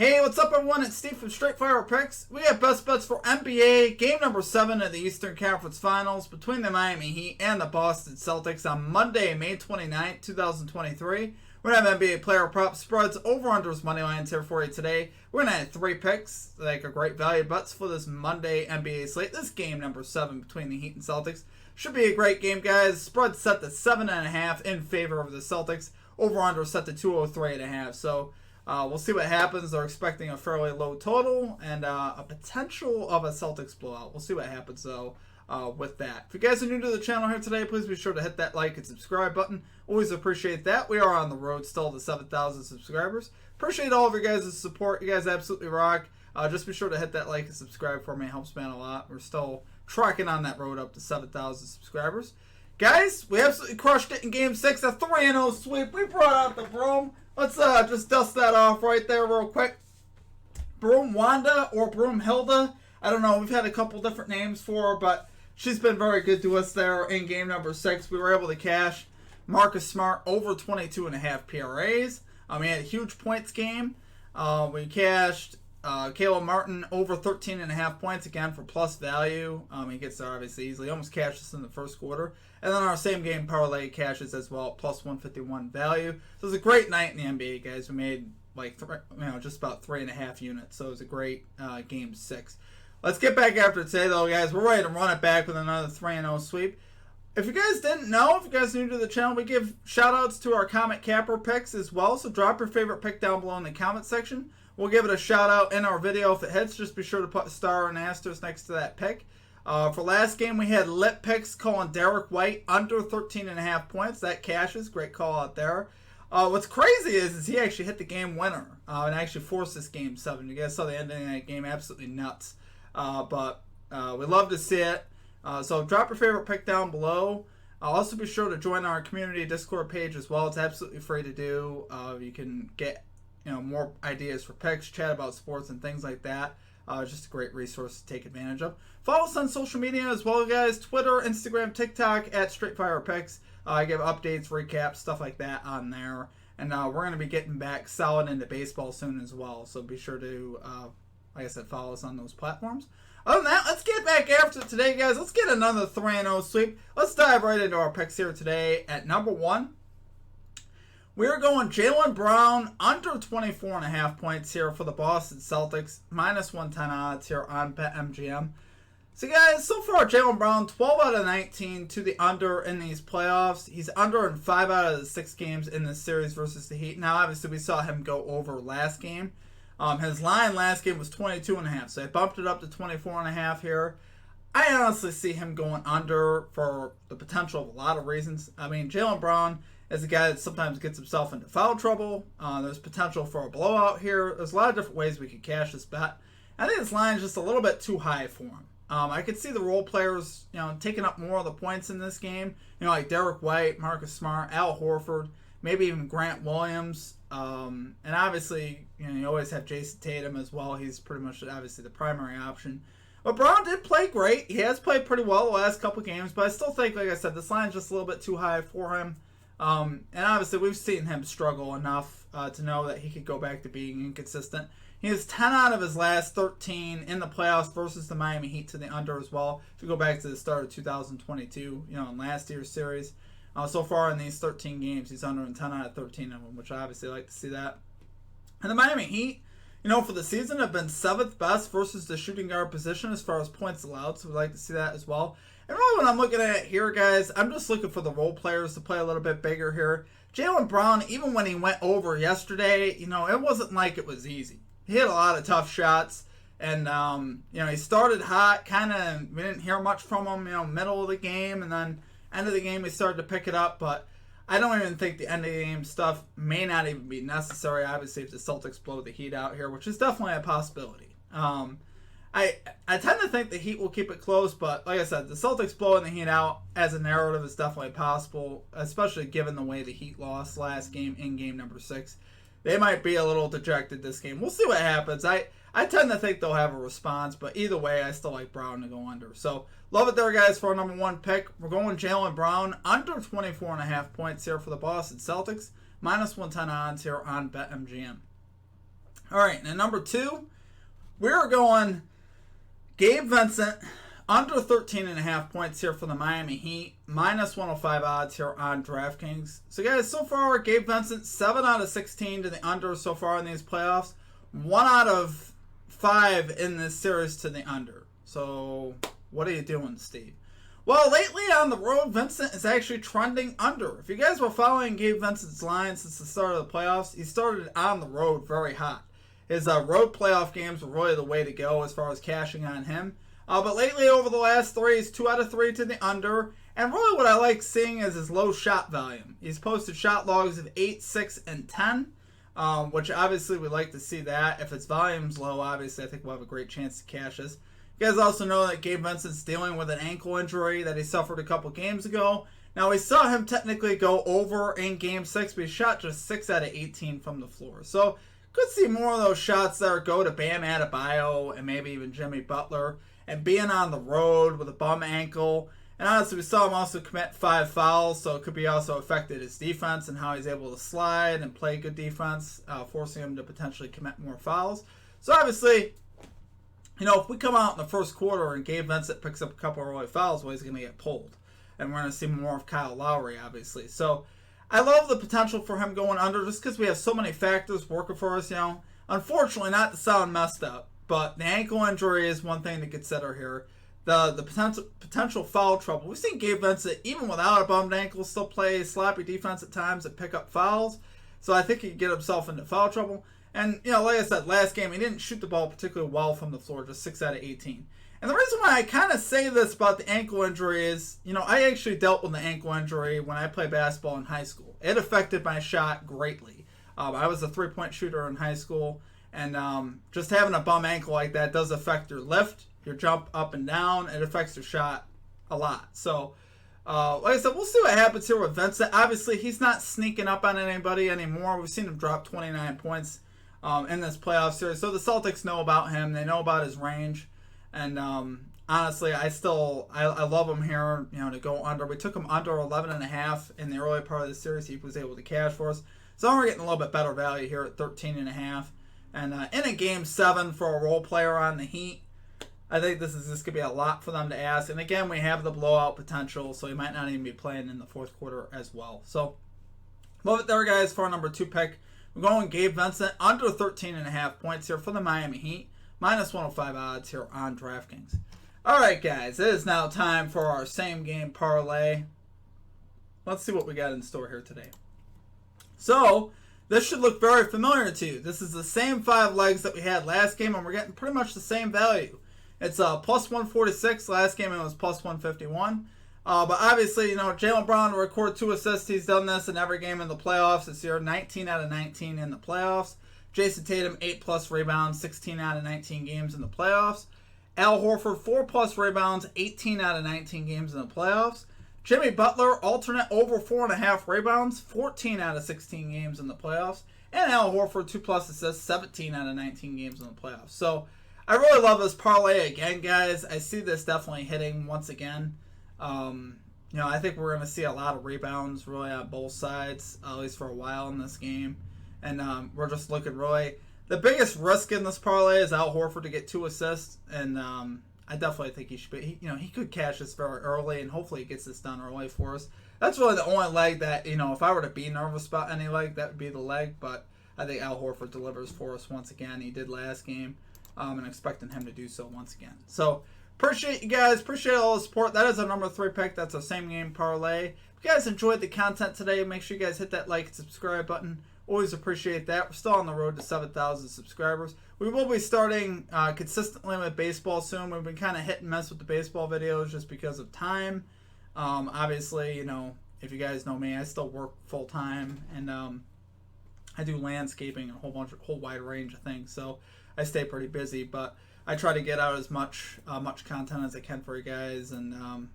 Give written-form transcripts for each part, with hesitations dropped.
Hey, what's up everyone? It's Steve from Straight Fire Picks. We have best bets for NBA game number 7 of the Eastern Conference Finals between the Miami Heat and the Boston Celtics on Monday, May 29th, 2023. We're going to have NBA player prop spreads, over-unders, money lines here for you today. We're going to have 3 picks, like a great value bets for this Monday NBA slate. This game number 7 between the Heat and Celtics should be a great game, guys. Spread set to 7.5 in favor of the Celtics. Over-under set to 203.5. So we'll see what happens. They're expecting a fairly low total and a potential of a Celtics blowout. We'll see what happens, though, with that. If you guys are new to the channel here today, please be sure to hit that like and subscribe button. Always appreciate that. We are on the road still to 7,000 subscribers. Appreciate all of your guys' support. You guys absolutely rock. Just be sure to hit that like and subscribe for me. It helps me out a lot. We're still tracking on that road up to 7,000 subscribers. Guys, we absolutely crushed it in Game 6. A 3-0 sweep. We brought out the broom. Let's just dust that off right there real quick. Broom Wanda or Broom Hilda. I don't know. We've had a couple different names for her, but she's been very good to us there in game number 6. We were able to cash Marcus Smart over 22.5 PRAs. We had a huge points game. We cashed Caleb Martin over 13.5 points again for plus value. He gets there obviously easily. Almost cashed us in the first quarter. And then our same game parlay cashes as well, plus 151 value. So it was a great night in the NBA, guys. We made like just about 3.5 units. So it was a great game 6. Let's get back after today, though, guys. We're ready to run it back with another 3-0 sweep. If you guys didn't know, if you guys are new to the channel, we give shout-outs to our Comet Capper picks as well. So drop your favorite pick down below in the comment section. We'll give it a shout-out in our video if it hits. Just be sure to put a star and asterisk next to that pick. For last game, we had lit picks calling Derek White under 13.5 points. That cashes. Great call out there. What's crazy is he actually hit the game winner and actually forced this game 7. You guys saw the ending of that game. Absolutely nuts. But we love to see it. So drop your favorite pick down below. Also be sure to join our community Discord page as well. It's absolutely free to do. You can get more ideas for picks, chat about sports and things like that. Just a great resource to take advantage of. Follow us on social media as well, guys. Twitter, Instagram, TikTok at Straightfire Picks. I give updates, recaps, stuff like that on there. And we're going to be getting back solid into baseball soon as well. So be sure to, like I said, follow us on those platforms. Other than that, let's get back after today, guys. Let's get another 3-0 sweep. Let's dive right into our picks here today. At number 1, we're going Jaylen Brown under 24.5 points here for the Boston Celtics. Minus 110 odds here on BetMGM. So, guys, so far Jaylen Brown, 12 out of 19 to the under in these playoffs. He's under in 5 out of the 6 games in this series versus the Heat. Now, obviously, we saw him go over last game. His line last game was 22.5, so I bumped it up to 24.5 here. I honestly see him going under for the potential of a lot of reasons. I mean, Jaylen Brown is a guy that sometimes gets himself into foul trouble. There's potential for a blowout here. There's a lot of different ways we could cash this bet. I think this line is just a little bit too high for him. I could see the role players, taking up more of the points in this game. Like Derek White, Marcus Smart, Al Horford, maybe even Grant Williams. And obviously, you always have Jason Tatum as well. He's pretty much obviously the primary option. But Brown did play great. He has played pretty well the last couple games. But I still think, like I said, this line is just a little bit too high for him. And obviously, we've seen him struggle enough to know that he could go back to being inconsistent. He has 10 out of his last 13 in the playoffs versus the Miami Heat to the under as well. If you go back to the start of 2022, in last year's series. So far in these 13 games, he's under in 10 out of 13 of them, which I obviously like to see that. And the Miami Heat, for the season have been 7th best versus the shooting guard position as far as points allowed. So we'd like to see that as well. And really what I'm looking at here, guys, I'm just looking for the role players to play a little bit bigger here. Jaylen Brown, even when he went over yesterday, it wasn't like it was easy. He hit a lot of tough shots. And, he started hot, we didn't hear much from him, middle of the game. And then end of the game, he started to pick it up. But I don't even think the end of the game stuff may not even be necessary, obviously, if the Celtics blow the Heat out here, which is definitely a possibility. I tend to think the Heat will keep it close, but like I said, the Celtics blowing the Heat out as a narrative is definitely possible, especially given the way the Heat lost last game in game number 6. They might be a little dejected this game. We'll see what happens. I tend to think they'll have a response, but either way, I still like Brown to go under. So, love it there, guys, for our number 1 pick. We're going Jaylen Brown under 24.5 points here for the Boston Celtics. Minus 110 odds here on BetMGM. All right, and at number 2, we're going Gabe Vincent under 13.5 points here for the Miami Heat. Minus 105 odds here on DraftKings. So guys, so far, Gabe Vincent, 7 out of 16 to the under so far in these playoffs. 1 out of 5 in this series to the under. So what are you doing, Steve? Well, lately on the road, Vincent is actually trending under. If you guys were following Gabe Vincent's line since the start of the playoffs, he started on the road very hot. His road playoff games were really the way to go as far as cashing on him. But lately, over the last 3, he's 2 out of 3 to the under. And really what I like seeing is his low shot volume. He's posted shot logs of 8, 6, and 10, which obviously we'd like to see that. If its volume's low, obviously I think we'll have a great chance to cash this. You guys also know that Gabe Vincent's dealing with an ankle injury that he suffered a couple games ago. Now, we saw him technically go over in Game 6, but he shot just 6 out of 18 from the floor. So, could see more of those shots there go to Bam Adebayo and maybe even Jimmy Butler. And being on the road with a bum ankle. And honestly, we saw him also commit 5 fouls, so it could be also affected his defense and how he's able to slide and play good defense, forcing him to potentially commit more fouls. So obviously, you know, if we come out in the first quarter and Gabe Vincent picks up a couple of early fouls, well, he's going to get pulled. And we're going to see more of Kyle Lowry, obviously. So I love the potential for him going under just because we have so many factors working for us, you know. Unfortunately, not to sound messed up, but the ankle injury is one thing to consider here. The potential foul trouble. We've seen Gabe Vincent, even without a bummed ankle, still play sloppy defense at times and pick up fouls. So I think he could get himself into foul trouble. And, you know, like I said, last game, he didn't shoot the ball particularly well from the floor, just 6 out of 18. And the reason why I kind of say this about the ankle injury is, you know, I actually dealt with the ankle injury when I played basketball in high school. It affected my shot greatly. I was a three-point shooter in high school. And just having a bum ankle like that does affect your lift, your jump up and down. It affects your shot a lot. So, like I said, we'll see what happens here with Vincent. Obviously, he's not sneaking up on anybody anymore. We've seen him drop 29 points in this playoff series. So the Celtics know about him. They know about his range. And honestly, I love him here, you know, to go under. We took him under 11.5 in the early part of the series. He was able to cash for us. So we're getting a little bit better value here at 13.5. And in a Game 7 for a role player on the Heat, I think this could be a lot for them to ask. And again, we have the blowout potential, so he might not even be playing in the fourth quarter as well. So, love it there, guys, for our number 2 pick. We're going Gabe Vincent under 13.5 points here for the Miami Heat. Minus 105 odds here on DraftKings. All right, guys, it is now time for our same game parlay. Let's see what we got in store here today. So, this should look very familiar to you. This is the same 5 legs that we had last game, and we're getting pretty much the same value. It's plus 146. Last game it was plus 151. But obviously, you know, Jaylen Brown to record 2 assists. He's done this in every game in the playoffs this year. 19 out of 19 in the playoffs. Jason Tatum, 8+ rebounds, 16 out of 19 games in the playoffs. Al Horford, 4+ rebounds, 18 out of 19 games in the playoffs. Jimmy Butler, alternate over 4.5 rebounds, 14 out of 16 games in the playoffs. And Al Horford, 2+ assists, 17 out of 19 games in the playoffs. So, I really love this parlay again, guys. I see this definitely hitting once again. You know, I think we're going to see a lot of rebounds really on both sides, at least for a while in this game. And we're just looking really... The biggest risk in this parlay is Al Horford to get 2 assists. And I definitely think he should be... he could cash this very early, and hopefully he gets this done early for us. That's really the only leg that, you know, if I were to be nervous about any leg, that would be the leg. But I think Al Horford delivers for us once again. He did last game. And expecting him to do so once again. So, appreciate you guys. Appreciate all the support. That is our number 3 pick. That's our same game parlay. If you guys enjoyed the content today, make sure you guys hit that like and subscribe button. Always appreciate that. We're still on the road to 7,000 subscribers. We will be starting consistently with baseball soon. We've been kind of hit and miss with the baseball videos just because of time. Obviously, you know, if you guys know me, I still work full time, and I do landscaping and a whole wide range of things. So I stay pretty busy, but I try to get out as much content as I can for you guys, and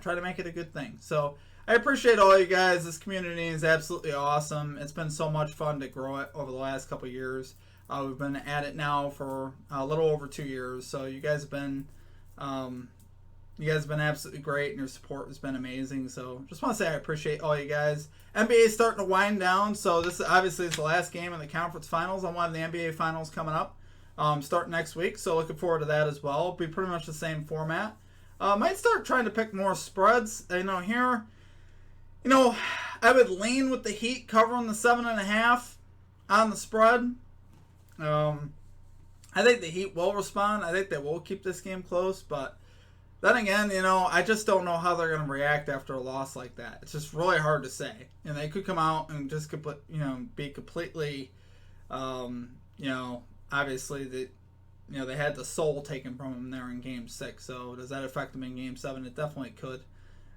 try to make it a good thing. So I appreciate all you guys. This community is absolutely awesome. It's been so much fun to grow it over the last couple of years. We've been at it now for a little over 2 years, so you guys have been You guys have been absolutely great, and your support has been amazing. So just want to say I appreciate all you guys. NBA is starting to wind down, so this obviously is the last game in the conference finals. I want the NBA finals coming up, starting next week. So looking forward to that as well. It'll be pretty much the same format. Might start trying to pick more spreads. Here, I would lean with the Heat covering the 7.5 on the spread. I think the Heat will respond. I think they will keep this game close, but then again, I just don't know how they're going to react after a loss like that. It's just really hard to say. And they could come out and just be completely, obviously they had the soul taken from them there in Game 6. So does that affect them in Game 7? It definitely could.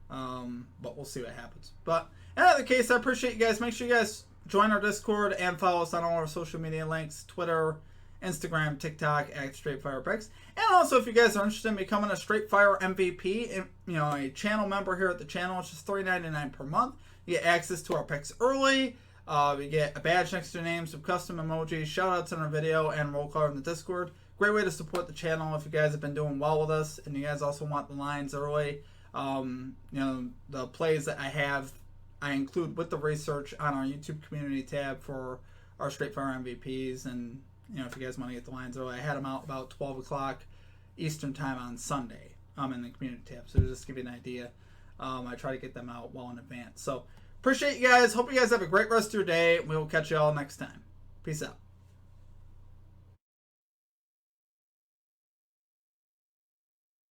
But we'll see what happens. But in either case, I appreciate you guys. Make sure you guys join our Discord and follow us on all our social media links, Twitter, Instagram, TikTok, at Straight Fire Picks. And also, if you guys are interested in becoming a Straight Fire MVP, a channel member here at the channel, it's just $3.99 per month. You get access to our picks early. We get a badge next to your name, some custom emojis, shout-outs in our video, and roll call in the Discord. Great way to support the channel if you guys have been doing well with us, and you guys also want the lines early. The plays that I include with the research on our YouTube community tab for our Straight Fire MVPs, and if you guys want to get the lines early, I had them out about 12 o'clock Eastern time on Sunday in the community tab. So just to give you an idea, I try to get them out well in advance. So appreciate you guys. Hope you guys have a great rest of your day. We will catch you all next time. Peace out.